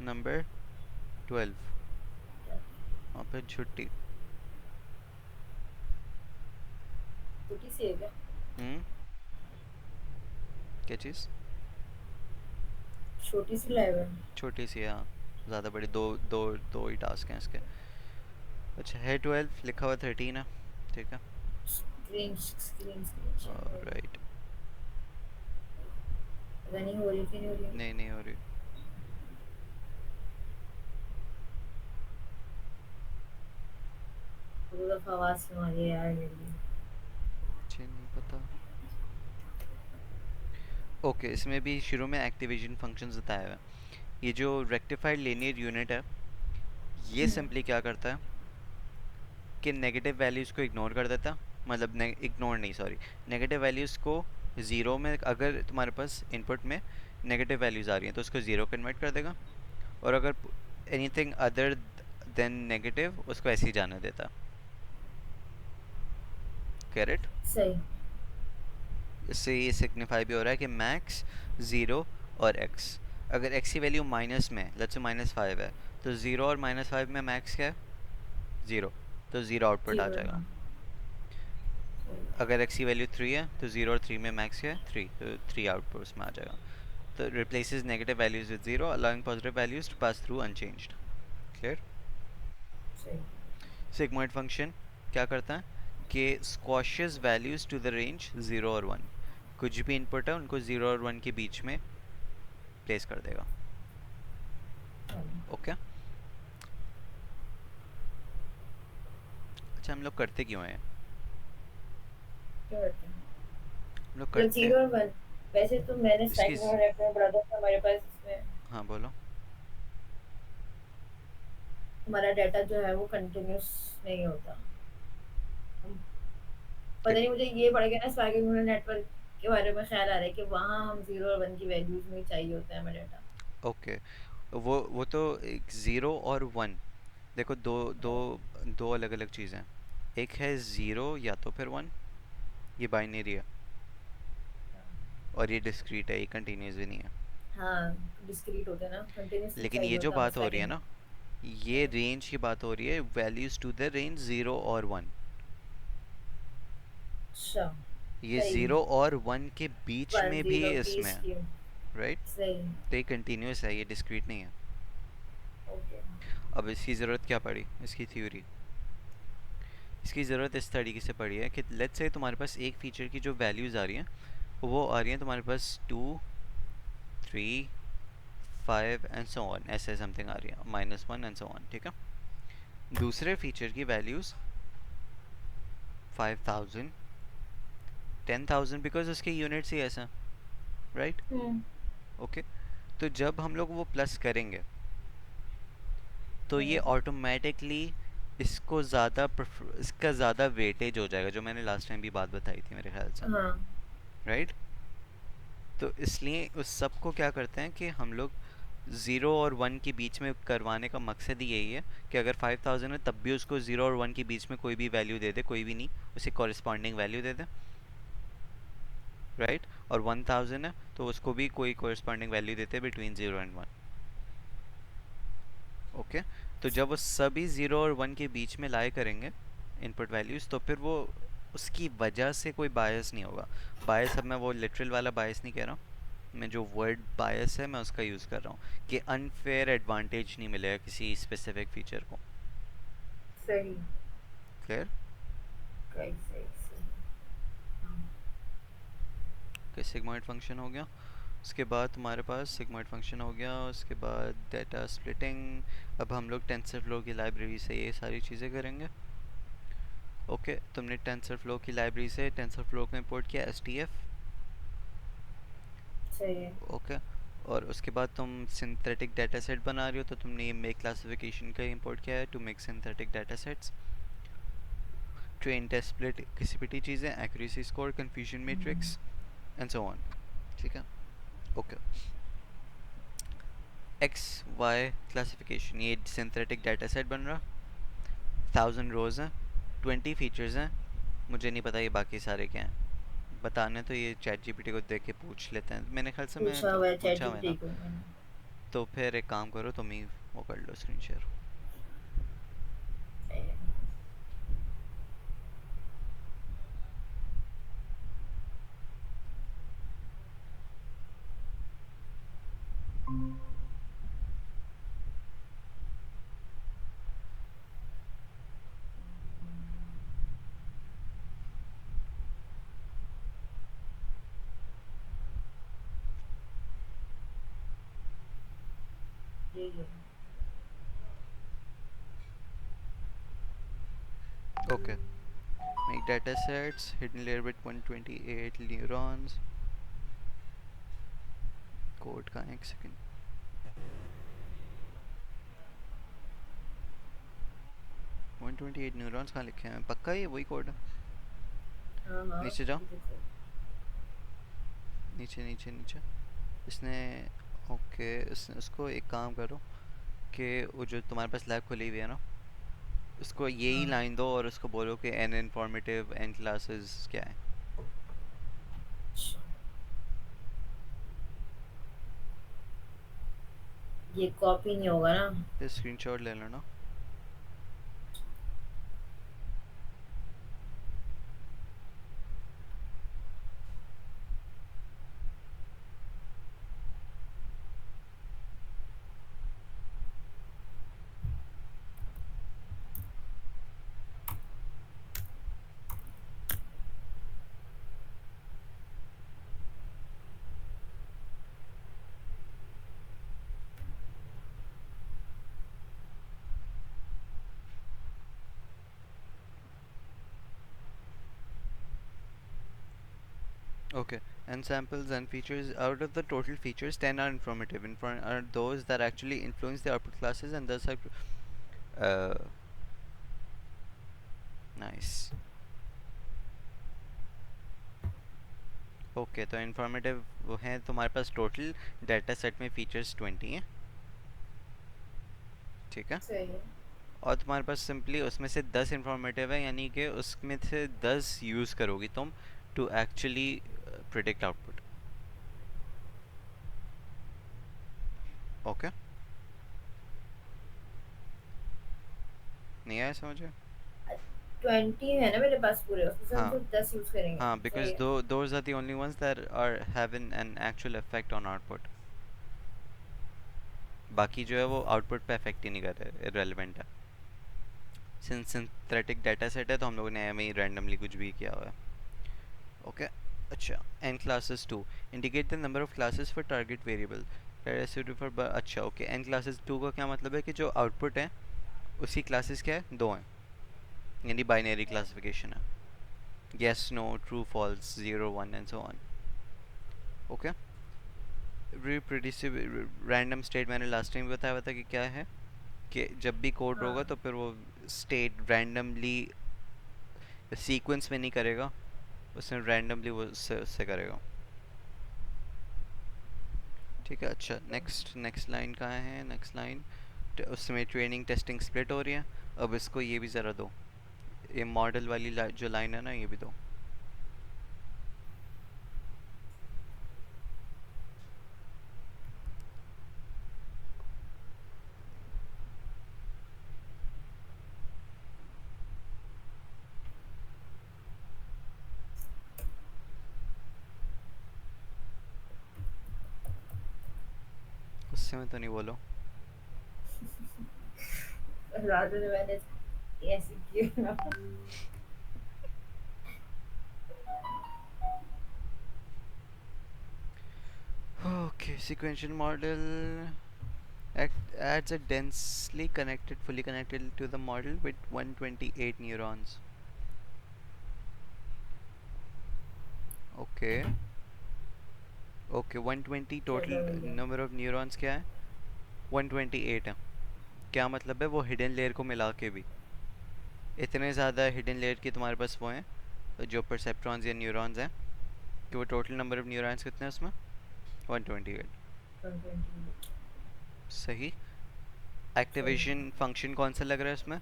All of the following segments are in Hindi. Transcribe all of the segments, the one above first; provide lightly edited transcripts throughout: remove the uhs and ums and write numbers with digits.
नंबर 12 और फिर छुट्टी। छोटी सी है क्या? हम्म, क्या चीज़? छोटी सी लाइव है। छोटी सी है, हाँ। ज़्यादा बड़ी दो दो दो ही टास्क हैं इसके। अच्छा है 12, लिखा हुआ 13 है। ठीक है। स्क्रीन स्क्रीन स्क्रीन शेयर हो रही राइट। है। रनिंग हो रही कि नहीं हो रही है? नहीं, नहीं हो रही। दो दफा आवाज क्यों आ रही है यार मेरी? मुझे नहीं पता। ओके, इसमें भी शुरू में एक्टिवेशन फंक्शंस बताया हुआ है। ये जो रेक्टिफाइड लीनियर यूनिट है, ये सिंपली क्या करता है कि नेगेटिव वैल्यूज़ को इग्नोर कर देता। मतलब इग्नोर नहीं, सॉरी, नेगेटिव वैल्यूज़ को ज़ीरो में, अगर तुम्हारे पास इनपुट में नेगेटिव वैल्यूज़ आ रही हैं तो उसको ज़ीरो कन्वर्ट कर देगा। और अगर एनीथिंग अदर देन नेगेटिव, उसको ऐसे ही जाने देता। कैरेट। सही। इससे ये सिग्निफाई भी हो रहा है कि मैक्स ज़ीरो और एक्स, अगर एक्स की वैल्यू माइनस में, लेट्स से -5 है, तो ज़ीरो और -5 में मैक्स क्या है? ज़ीरो। तो ज़ीरो आउटपुट आ जीरो है, जाएगा। हाँ। सही। अगर एक्स की वैल्यू 3 है तो ज़ीरो और 3 में मैक्स क्या है? 3, तो 3 आउटपुट उसमें आ जाएगा। तो replaces negative values with zero, allowing positive values to pass through unchanged. Clear? सही। सिग्मॉइड फंक्शन क्या करता है कि squashes values to the range 0 और 1। कुछ भी इनपुट है उनको 0 और 1 के बीच में प्लेस कर देगा। हाँ। ओके। अच्छा, हम लोग करते क्यों हैं? क्या करते हैं? हम लोग मतलब करते जीरो और वन। वैसे तो मैंने इसकी स्टार्टिंग में रेफर पढ़ा था तो हमारे पास इसमें हाँ, बोलो। हमारा डाटा जो है वो कंटिन्यूस नहीं होता। हम पता क्या? नहीं, मुझे ये पड़ गया ना स्पार्किंग न्यूरल नेटवर्क के बारे में ख्याल आ रहा है कि वहाँ हम जीरो और वन की वैल्यूज में चाहिए होता है हमें डाटा। ओके। वो तो एक ज़ीरो और वन, देखो, दो दो दो अलग अलग चीज़ें हैं। एक है ज़ीरो या तो फिर वन, ये बाइनरी है। और ये डिस्क्रीट है, ये कंटिन्यूस भी नहीं है। हाँ, डिस्क्रीट होते हैं ना, कंटिन्यूसली लेकिन चाहिए ये जो होता है हमें बात हो रही है स्पार्किंग। ना, ये रेंज की बात हो रही है, values to the range zero और वन। अच्छा। ये सही। ज़ीरो और वन के बीच वन में भी जीरो है बीस इसमें। की। राइट। सही। तो ये कंटिन्यूस है, ये डिस्क्रीट नहीं है। ओके। अब इसकी ज़रूरत क्या पड़ी, इसकी थ्योरी? इसकी ज़रूरत इस तरीके से पड़ी है कि लेट्स से तुम्हारे पास एक फीचर की जो वैल्यूज़ आ रही हैं, वो आ रही हैं तुम्हारे पास 2, 3, 5 एंड सो ऑन, ऐसे समथिंग आ रही है, -1 एंड सो ऑन। ठीक है। दूसरे फीचर की वैल्यूज़ 5000, 10,000, बिकॉज उसके यूनिट्स ही ऐसा। राइट। हम्म। ओके। तो जब हम लोग वो प्लस करेंगे तो ये हम्म। ऑटोमेटिकली इसको ज़्यादा इसका ज़्यादा वेटेज हो जाएगा, जो मैंने लास्ट टाइम भी बात बताई थी मेरे ख्याल से। हाँ। राइट। तो इसलिए उस सब को क्या करते हैं कि हम लोग ज़ीरो और वन के बीच में करवाने का मकसद ही यही है कि अगर 5000 है तब भी उसको ज़ीरो और वन के बीच में कोई भी वैल्यू दे दे, कोई भी नहीं, उसे कॉरिस्पॉन्डिंग वैल्यू दे दे। राइट। और 1000 है तो उसको भी कोई कॉरिस्पॉन्डिंग वैल्यू देते हैं बिटवीन 0 एंड 1। ओके। तो जब वो सभी ज़ीरो और वन के बीच में लाए करेंगे इनपुट वैल्यूज़, तो फिर वो उसकी वजह से कोई बायस नहीं होगा। बायस, अब मैं वो लिटरल वाला बायस नहीं कह रहा हूँ, मैं जो वर्ड बायस है मैं उसका यूज़ कर रहा हूँ कि अनफेयर एडवांटेज नहीं मिलेगा किसी स्पेसिफिक फीचर को। सही। क्लियर? सही सही सही। हाँ। कि सिग्मॉइड फंक्शन हो गया। उसके बाद तुम्हारे पास सिग्मॉइड फंक्शन हो गया, उसके बाद डेटा स्प्लिटिंग। अब हम लोग टेंसरफ्लो की लाइब्रेरी से ये सारी चीज़ें करेंगे। ओके, तुमने टेंसरफ्लो की लाइब्रेरी से टेंसरफ्लो को इंपोर्ट किया, एसटीएफ। सही है। ओके। और उसके बाद तुम सिंथेटिक डाटा सेट बना रही हो, तो तुमने ये मेक क्लासिफिकेशन का इंपोर्ट किया है to make synthetic data sets. Train test split किसी भी चीज़ें, accuracy score, confusion matrix and so on. ठीक है। ओके। एक्स वाई क्लासिफिकेशन, ये सिंथेटिक डाटा सेट बन रहा, 1000 रोज़ हैं, 20 फीचर्स हैं। मुझे नहीं पता ये बाकी सारे क्या हैं, बताने तो ये चैट जीपीटी को देख के पूछ लेते हैं, मेरे ख्याल से मैं पूछा हुआ है चैट पूछा हुआ है जीपीटी ना। को मैंने। तो फिर एक काम करो, तुम ही वो कर लो स्क्रीन शेयर। ये okay, make data sets hidden layer with 128 neurons। Code का एक सेकंड, 128 न्यूरॉन्स कहाँ लिखे हैं? पक्का ये वही कोड है? हाँ हाँ नीचे जाओ, ये देखो। नीचे नीचे नीचे। इसने, ओके, इसने उसको एक काम करो कि वो जो तुम्हारे पास लैब खुली हुई है ना, उसको यही हाँ लाइन दो और उसको बोलो कि एन इन्फॉर्मेटिव एन क्लासेस क्या है। अच्छा, ये कॉपी नहीं होगा ना? फिर स्क्रीनशॉट ले लो ना। Okay, and samples and features, out of the total features, 10 are informative. Are those that actually influence the output classes and thus have nice. Okay, तो इन्फॉर्मेटिव वो हैं तुम्हारे पास, टोटल डाटा सेट में फीचर्स 20 हैं, ठीक है। सही है। और तुम्हारे पास सिंपली उसमें से 10 इन्फॉर्मेटिव है, यानी कि उसमें से 10 यूज़ करोगी तुम to actually predict output. Okay, नहीं आया समझ में? 20 है ना मेरे पास पूरे, उसमें से हम हाँ सिर्फ 10 यूज करेंगे। हाँ, सही बिकॉज है। दो those are the only ones that are having an actual effect on output। बाकी जो है वो आउटपुट पे अफेक्ट ही नहीं कर रहे, इरेलीवेंट है। सिंथेटिक डाटा सेट है तो हम लोगों ने एम ही रैंडमली कुछ भी किया हुआ है। ओके, अच्छा, n classes to indicate the number of classes for target variable. For अच्छा, ओके, एन क्लासेस टू का क्या मतलब है कि जो आउटपुट है उसकी क्लासेस क्या है, दो हैं, यानी बाइनरी क्लासिफिकेशन है, yes no true false 0 1 and so on. Okay, reproducible random state मैंने लास्ट टाइम बताया था कि क्या है, कि जब भी कोड होगा हाँ तो फिर वो स्टेट रैंडमली सीक्वेंस में नहीं करेगा, उसने रैंडमली वो उससे करेगा, ठीक है। अच्छा, नेक्स्ट नेक्स्ट लाइन कहाँ है? नेक्स्ट लाइन उसमें ट्रेनिंग टेस्टिंग स्प्लिट हो रही है। अब इसको ये भी ज़रा दो, ये मॉडल वाली जो लाइन है ना, ये भी दो। उससे में तो नहीं बोलो। रात में मैंने ऐसे किया। Okay, sequential model adds a densely connected, fully connected to the model with 128 neurons। Okay okay, 120 चलो टोटल भैया। नंबर ऑफ न्यूरॉन्स क्या है? 128 है। क्या मतलब है? वो हिडन लेयर को मिला के भी इतने ज़्यादा हिडन लेयर की तुम्हारे पास वो हैं जो परसेप्ट्रॉन्स या न्यूरॉन्स हैं, कि वो टोटल नंबर ऑफ न्यूरॉन्स कितने हैं उसमें? 128। 120। सही। सही एक्टिवेशन फंक्शन कौन सा लग रहा है उसमें?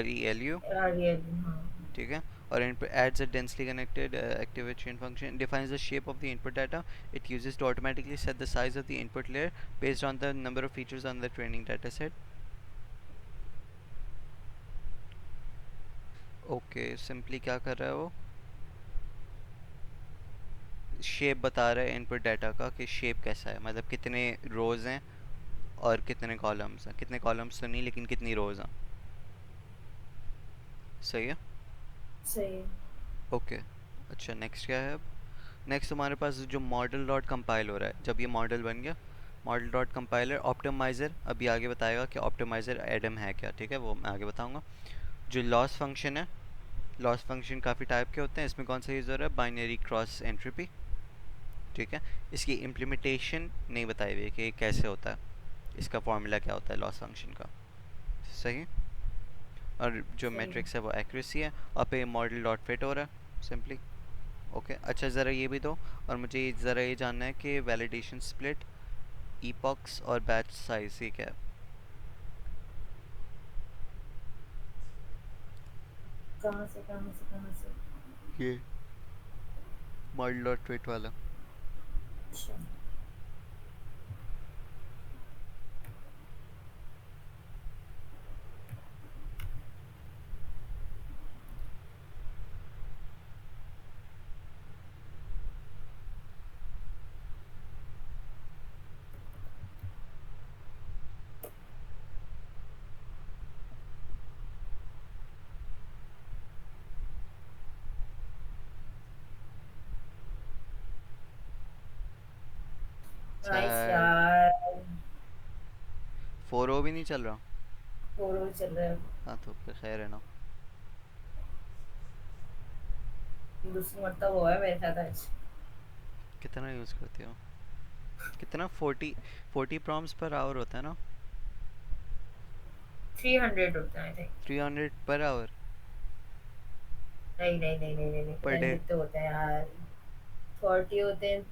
RELU, है। हाँ। ठीक है। or input adds a densely connected activation function, defines the shape of the input data. It uses to automatically set the size of the input layer based on the number of features on the training data set. Okay simply क्या कर रहा है वो, शेप बता रहा है इनपुट डाटा का कि शेप कैसा है, मतलब कितने रोज़ हैं और कितने कॉलम्स हैं, कितने कॉलम्स तो नहीं लेकिन कितनी रोज़ हैं। सही है। सही है। ओके अच्छा नेक्स्ट क्या है अब, नेक्स्ट हमारे पास जो मॉडल डॉट कंपाइल हो रहा है, जब ये मॉडल बन गया, मॉडल डॉट कंपाइलर ऑप्टिमाइज़र अभी आगे बताएगा कि ऑप्टिमाइज़र एडम है क्या, ठीक है वो मैं आगे बताऊंगा। जो लॉस फंक्शन है, लॉस फंक्शन काफ़ी टाइप के होते हैं, इसमें कौन सा यूज़ हो रहा है, बाइनरी क्रॉस एंट्रोपी, ठीक है। इसकी इम्प्लीमेंटेशन नहीं बताई हुई है कि कैसे होता है, इसका फॉर्मूला क्या होता है लॉस फंक्शन का। सही। और जो सही है। मैट्रिक्स है वो एक्यूरेसी है, और पे मॉडल डॉट फिट हो रहा है सिंपली। ओके अच्छा ज़रा ये भी दो, और मुझे ज़रा ये जानना है कि वैलिडेशन स्प्लिट, ईपॉक्स और बैच साइज ये क्या है। कहाँ से कहाँ से कहाँ से? ये मॉडल डॉट फिट वाला। अच्छा। नाइस सर यार। 4 भी नहीं चल रहा। फोर चल रहा है। हाँ तो फिर खैर है ना। दूसरी मरतबा हुआ है मेरे साथ आज। कितना यूज़ करते हो, कितना 40 प्रॉम्प्ट्स पर आवर होता है ना। 300 होता है आई थिंक। 300 पर आवर नहीं नहीं नहीं नहीं नहीं नहीं, पर पता नहीं डे। कितने होते हैं यार। 40 होते हैं।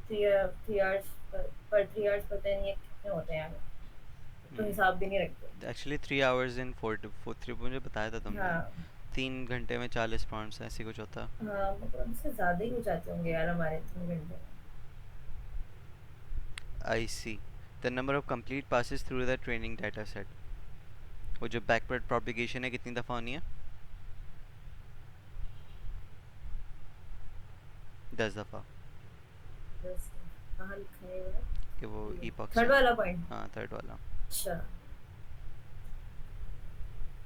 Three three hours per 3 hours पता नहीं है कितने होते हैं यार। तो हिसाब भी नहीं रखते। एक्चुअली 3 आवर्स इन 4 मुझे बताया था तुमने, हाँ 3 घंटे में 40 प्रॉम्प्ट्स ऐसे कुछ होता। हाँ, मतलब इससे ज्यादा ही हो जाते होंगे यार हमारे 3 घंटे। I see. The number of complete passes through the training data set, वो जो बैकवर्ड प्रोपिगेशन है कितनी दफ़ा होनी है, 10 दफ़ा। बस। कहाँ लिखा है ये? कि वो ईपॉक्स थर्ड है। वाला पॉइंट। हाँ थर्ड वाला। अच्छा।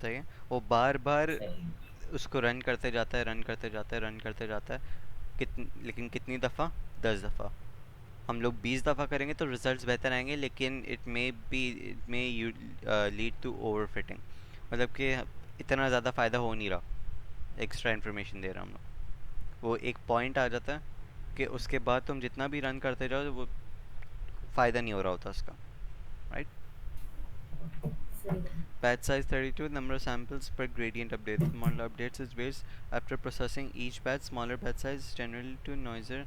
सही है। वो बार बार सही। उसको रन करते जाता है, रन करते जाता है, रन करते जाता है, लेकिन कितनी दफ़ा, 10 दफ़ा। हम लोग 20 दफ़ा करेंगे तो रिजल्ट्स बेहतर आएंगे, लेकिन it may you lead to overfitting, मतलब कि इतना ज़्यादा फ़ायदा हो नहीं रहा, एक्स्ट्रा इन्फॉर्मेशन दे रहा हम लोग। वो एक पॉइंट आ जाता है कि उसके बाद तुम जितना भी रन करते जाओ वो फ़ायदा नहीं हो रहा होता उसका, राइट। सही है। Batch size 32, number of samples per gradient updates. Model updates is based after processing each batch. Smaller batch size generally to noisier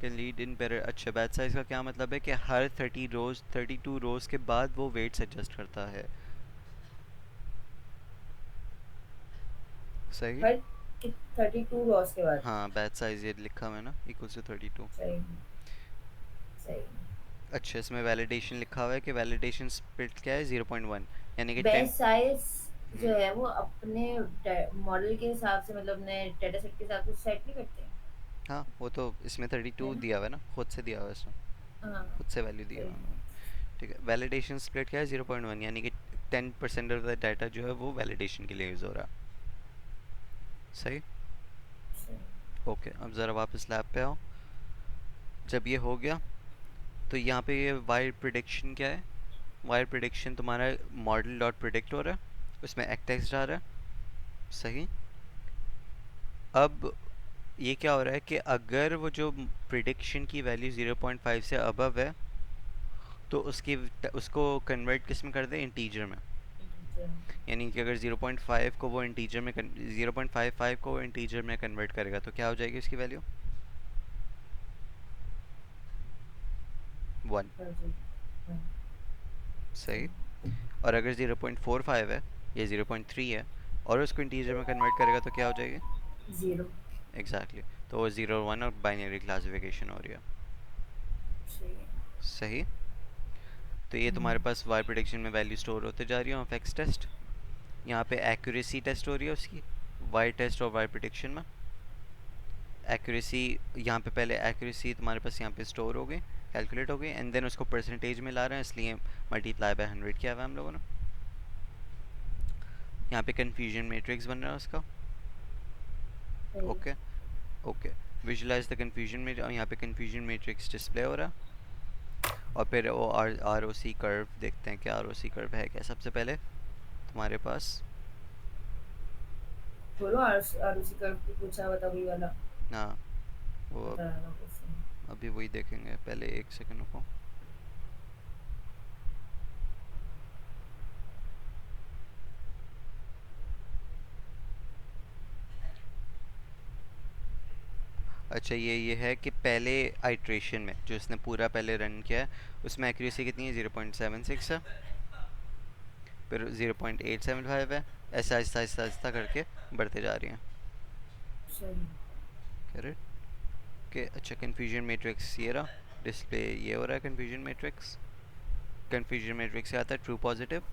can lead in better. अच्छा बैच साइज का क्या मतलब है कि हर 32 रोज के बाद वो वेट्स एडजस्ट करता है। सही। हर 32 लॉस के बाद। हाँ बैच साइज ये लिखा हुआ है ना, इक्वल्स टू 32। सही। सही। अच्छा इसमें वैलिडेशन लिखा हुआ है कि वैलिडेशन स्प्लिट क्या है, 0.1, यानी कि 10। बेस्ट साइज जो हम्म। है वो अपने मॉडल के हिसाब से, मतलब अपने डेटा सेट के हिसाब से सेट नहीं करते हैं। हाँ वो तो इसमें है 32 ना? दिया हुआ है ना, खुद से दिया हुआ है इसमें, हाँ। खुद से वैल्यू दिया सही। हुआ है। ठीक है वैलिडेशन स्प्लिट क्या है, 0.1, यानी कि 10% ऑफ द डाटा जो है वो वैलिडेशन के लिए यूज़ हो रहा है। सही। सही। ओके अब ज़रा वापस लैब पे आओ। जब ये हो गया तो यहाँ पे ये वायर प्रिडिक्शन क्या है, वायर प्रिडिक्शन तुम्हारा मॉडल डॉट प्रिडिक्ट हो रहा है, उसमें एक्टेक्स जा रहा है। सही। अब ये क्या हो रहा है कि अगर वो जो प्रिडिक्शन की वैल्यू 0.5 से अबव है तो उसको कन्वर्ट किस में कर दे, इंटीजर में। यानी कि अगर 0.5 को वो इंटीजर में 0.55 को वो इंटीजर में कन्वर्ट करेगा तो क्या हो जाएगी उसकी वैल्यू, 1। हाँ जी। हाँ। सही। सही। और अगर 0.45 है या 0.3 है और उसको इंटीजर में कन्वर्ट करेगा तो क्या हो जाएगी, जीरो। एग्जैक्टली तो वो 0 1 और बाइनरी क्लासिफिकेशन हो रही है। सही है। सही। तो ये तुम्हारे पास वाई प्रिडिक्शन में वैल्यू स्टोर होते जा रही है ऑफ एक्स टेस्ट। यहाँ पे एक्यूरेसी टेस्ट हो रही है उसकी वाई टेस्ट और वाई प्रिडिक्शन में। एक्यूरेसी यहाँ पे पहले एक्यूरेसी तुम्हारे पास यहाँ पे स्टोर हो गई, कैलकुलेट हो गई, एंड देन उसको परसेंटेज में ला रहे हैं, इसलिए मल्टीप्लाई बाय 100 किया हुआ है हम लोगों ने। यहाँ पे कन्फ्यूजन मैट्रिक्स बन रहा है उसका। सही। Okay okay. Visualise the confusion में, यहाँ पे कन्फ्यूजन मैट्रिक्स डिस्प्ले हो रहा है। और फिर वो आर ओ सी कर्व देखते हैं कि आर ओ सी कर्व है क्या। सबसे पहले तुम्हारे पास बोलो आरुषि कर पूछा बता वही वाला। हाँ वो बता रहा हूँ क्वेश्चन। अभी वही देखेंगे, पहले एक सेकंड को। अच्छा ये है कि पहले आइट्रेशन में जो इसने पूरा पहले रन किया है उसमें एक्यूरेसी कितनी है, 0.76 है, फिर 0.875 है, ऐसा आहिस्ता आहिस्ता आहिस्ता करके बढ़ते जा रही हैं। सही। करेक्ट। कि अच्छा कन्फ्यूजन मैट्रिक्स ये रहा, डिस्प्ले ये हो रहा है कन्फ्यूजन मैट्रिक्स। कन्फ्यूजन मैट्रिक्स से आता है ट्रू पॉजिटिव,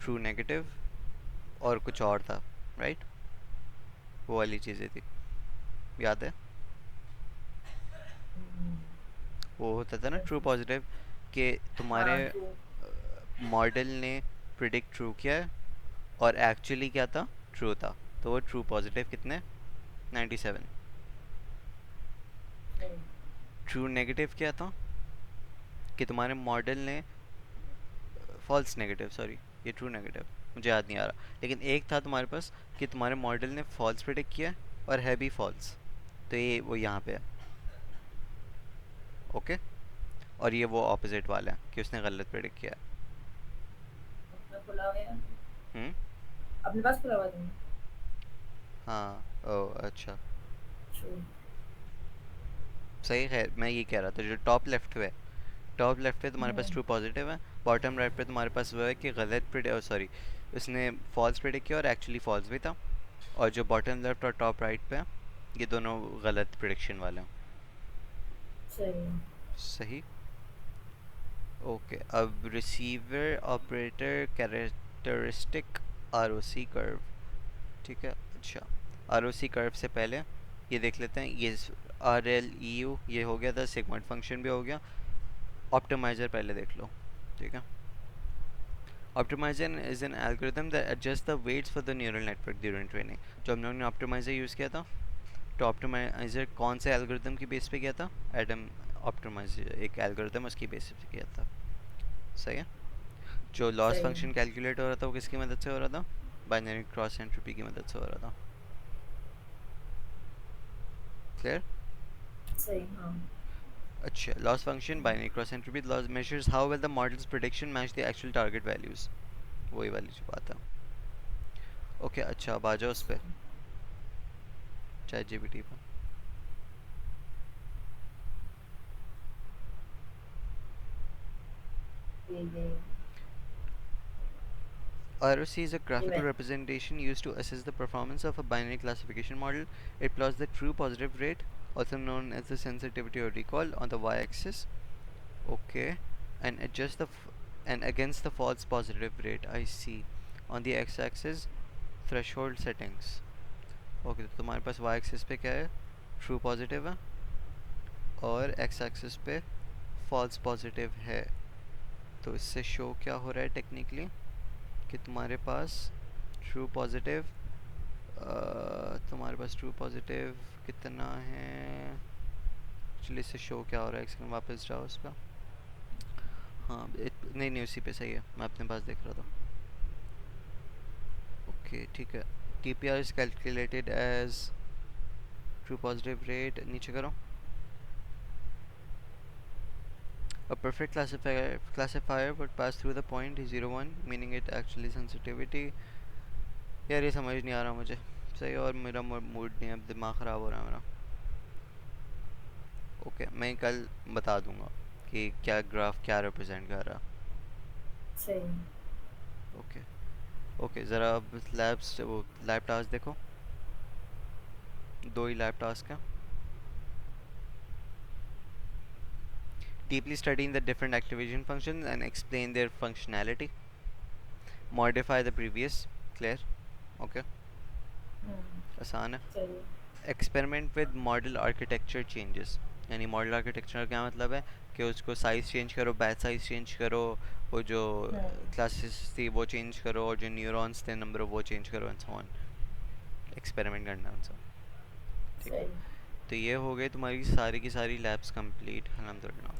ट्रू नेगेटिव और कुछ और था, राइट। वो वाली चीज़ें थी, याद है। वो होता था ना ट्रू पॉजिटिव कि तुम्हारे हाँ ट्रू। मॉडल ने प्रिडिक्ट ट्रू किया है और एक्चुअली क्या था, ट्रू था। तो वो ट्रू पॉजिटिव कितने, 97। सही। ट्रू नेगेटिव क्या था कि तुम्हारे मॉडल ने फॉल्स नेगेटिव, सॉरी ये ट्रू नेगेटिव मुझे याद नहीं आ रहा, लेकिन एक था तुम्हारे पास कि तुम्हारे मॉडल ने फॉल्स प्रिडिक्ट किया है और है भी फॉल्स। तो ये वो यहाँ पे है। ओके। और ये वो ऑपोजिट वाला है कि उसने गलत प्रिडिक्ट किया अपना खुला हुआ है। है। अपने पास खुला हुआ तुमने। हाँ ओ अच्छा। ट्रू। सही है, मैं ये कह रहा था जो टॉप लेफ्ट पे है, टॉप लेफ्ट पे तुम्हारे पास ट्रू पॉजिटिव है, बॉटम राइट पे तुम्हारे पास वो है कि गलत प्रिडिक्ट, सॉरी उसने फॉल्स प्रिडिक्ट किया और एक्चुअली फॉल्स भी था। और जो बॉटम लेफ्ट और टॉप राइट पे है ये दोनों गलत प्रिडिक्शन वाले हैं। सही। सही। ओके अब receiver operator characteristic ROC curve. ठीक है अच्छा। आरओसी कर्व से पहले ये देख लेते हैं, ये आर एल ई यू ये हो गया था, सेगमेंट फंक्शन भी हो गया। ऑप्टिमाइज़र पहले देख लो। ठीक है। Optimiser is an algorithm that adjust the waits for the neural network during training. जो हम लोगों ने ऑप्टिमाइज़र यूज़ किया था, तो ऑप्टिमाइज़र कौन से एल्गोरिथम की बेस पे किया था, एडम ऑप्टिमाइज़र एक एल्गोरिथम उसकी बेस पे किया था। सही है। जो लॉस सही। फंक्शन कैलकुलेट हो रहा था वो किसकी मदद से हो रहा था, बाइनरी क्रॉस एंट्रोपी की मदद से हो रहा था। क्लियर। सही। हाँ। अच्छा loss function binary cross entropy loss measures how well the models prediction match the actual target values, वही वाली जो बात है। ओके अच्छा अब आ जाओ उस पर, चैट जीपीटी पर। ये ROC is a ये graphical मैं representation used to assess the performance of a binary classification model. It plots the true positive rate, also known as the sensitivity or recall, on the y-axis. Okay, and adjust the and against the false positive rate. I see. On the x-axis, threshold settings. Okay, तो तुम्हारे पास y-axis पे क्या है, true positive है, और x-axis पे false positive है। तो इससे शो क्या हो रहा है टेक्निकली कि तुम्हारे पास ट्रू पॉजिटिव, तुम्हारे पास ट्रू पॉजिटिव कितना है एक्चुअली, इससे शो क्या हो रहा है, एक सेकंड वापस जाओ उस पर। हाँ नहीं नहीं उसी पे सही है, मैं अपने पास देख रहा था। ओके ठीक है। T P R is calculated as true positive rate, नीचे करो। A perfect classifier would pass through the point 0 1, meaning it actually sensitivity। यार ये समझ नहीं आ रहा मुझे सही, और मेरा मूड नहीं है, अब दिमाग ख़राब हो रहा है मेरा। ओके मैं कल बता दूंगा कि क्या ग्राफ क्या रिप्रेजेंट कर रहा। सही। ओके ओके ज़रा अब लैब्स वो लैब टास्क देखो। दो ही लैब टास्क हैं. Deeply studying the different activation functions and explain their functionality. Modify the previous. Clear? Okay. आसान है. चलिए. Experiment with model architecture changes. यानी मॉडल आर्किटेक्चर का क्या मतलब है कि उसको साइज़ चेंज करो, बैच साइज़ चेंज करो, वो जो क्लासेस थी वो चेंज करो, और जो न्यूरॉन्स थे नंबर वो चेंज करो, एंड सो ऑन. एक्सपेरिमेंट करना है उनसे. ठीक है. सही. तो ये हो गई तुम्हारी सारी की सारी लैब्स कंप्लीट. अलहमदिल्ला.